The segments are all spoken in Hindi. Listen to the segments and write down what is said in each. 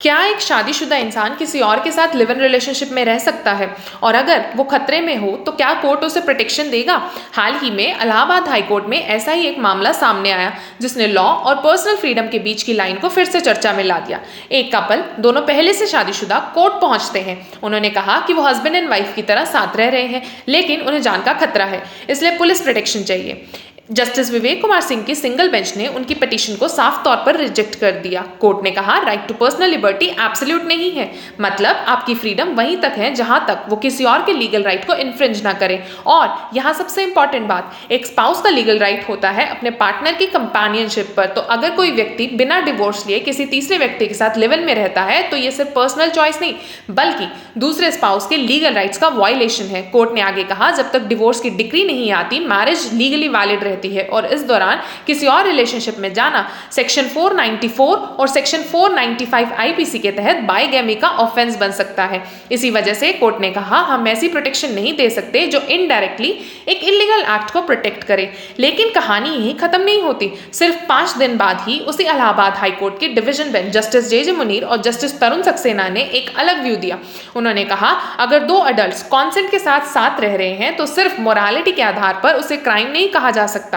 क्या एक शादीशुदा इंसान किसी और के साथ लिव इन रिलेशनशिप में रह सकता है? और अगर वो खतरे में हो तो क्या कोर्ट उसे प्रोटेक्शन देगा? हाल ही में इलाहाबाद हाई कोर्ट में ऐसा ही एक मामला सामने आया जिसने लॉ और पर्सनल फ्रीडम के बीच की लाइन को फिर से चर्चा में ला दिया। एक कपल, दोनों पहले से शादीशुदा, कोर्ट पहुंचते हैं। उन्होंने कहा कि वो हस्बैंड एंड वाइफ की तरह साथ रह रहे हैं, लेकिन उन्हें जान का खतरा है, इसलिए पुलिस प्रोटेक्शन चाहिए। जस्टिस विवेक कुमार सिंह की सिंगल बेंच ने उनकी पिटीशन को साफ तौर पर रिजेक्ट कर दिया। कोर्ट ने कहा, right to personal liberty absolute नहीं है, मतलब आपकी फ्रीडम वहीं तक है जहां तक वो किसी और के लीगल राइट को इन्फ्रिंज ना करे। और यहाँ सबसे इंपॉर्टेंट बात, एक स्पाउस का लीगल राइट होता है अपने पार्टनर की कंपेनियनशिप पर। तो अगर कोई व्यक्ति बिना डिवोर्स लिए किसी तीसरे व्यक्ति के साथ लिव इन में रहता है तो ये सिर्फ पर्सनल चॉइस नहीं बल्कि दूसरे स्पाउस के लीगल राइट्स का वायलेशन है। कोर्ट ने आगे कहा, जब तक डिवोर्स की डिक्री नहीं आती, मैरिज लीगली वैलिड रहती है और इस दौरान किसी और रिलेशनशिप में जाना सेक्शन 494 और सेक्शन 495 आईपीसी के तहत बाइगैमी का ऑफेंस बन सकता है। इसी वजह से कोर्ट ने कहा, हम ऐसी प्रोटेक्शन नहीं दे सकते जो इनडायरेक्टली एक इलीगल एक्ट को प्रोटेक्ट करे। लेकिन कहानी यही खत्म नहीं होती। सिर्फ 5 दिन बाद ही उसी इलाहाबाद हाई कोर्ट की division bench justice J Munir और जस्टिस तरुण सक्सेना ने एक अलग व्यू दिया। उन्होंने कहा, अगर 2 अडल्ट कॉन्सेंट के साथ साथ रह रहे हैं तो सिर्फ मोरालिटी के आधार पर उसे क्राइम नहीं कहा जा सकता।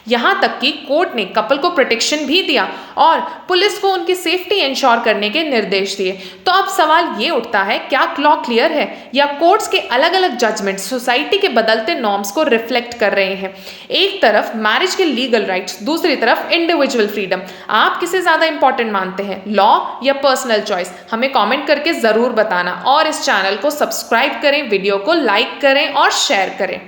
यहां तक कि कोर्ट ने कपल को प्रोटेक्शन भी दिया और पुलिस को उनकी सेफ्टी इंश्योर करने के निर्देश दिए। तो अब सवाल ये उठता है, क्या लॉ क्लियर है या कोर्ट्स के अलग अलग जजमेंट सोसाइटी के बदलते नॉर्म्स को रिफ्लेक्ट कर रहे हैं? एक तरफ मैरिज के लीगल राइट्स, दूसरी तरफ इंडिविजुअल फ्रीडम। आप किसे ज्यादा इंपॉर्टेंट मानते हैं, लॉ या पर्सनल चॉइस? हमें कमेंट करके जरूर बताना और इस चैनल को सब्सक्राइब करें, वीडियो को लाइक करें और शेयर करें।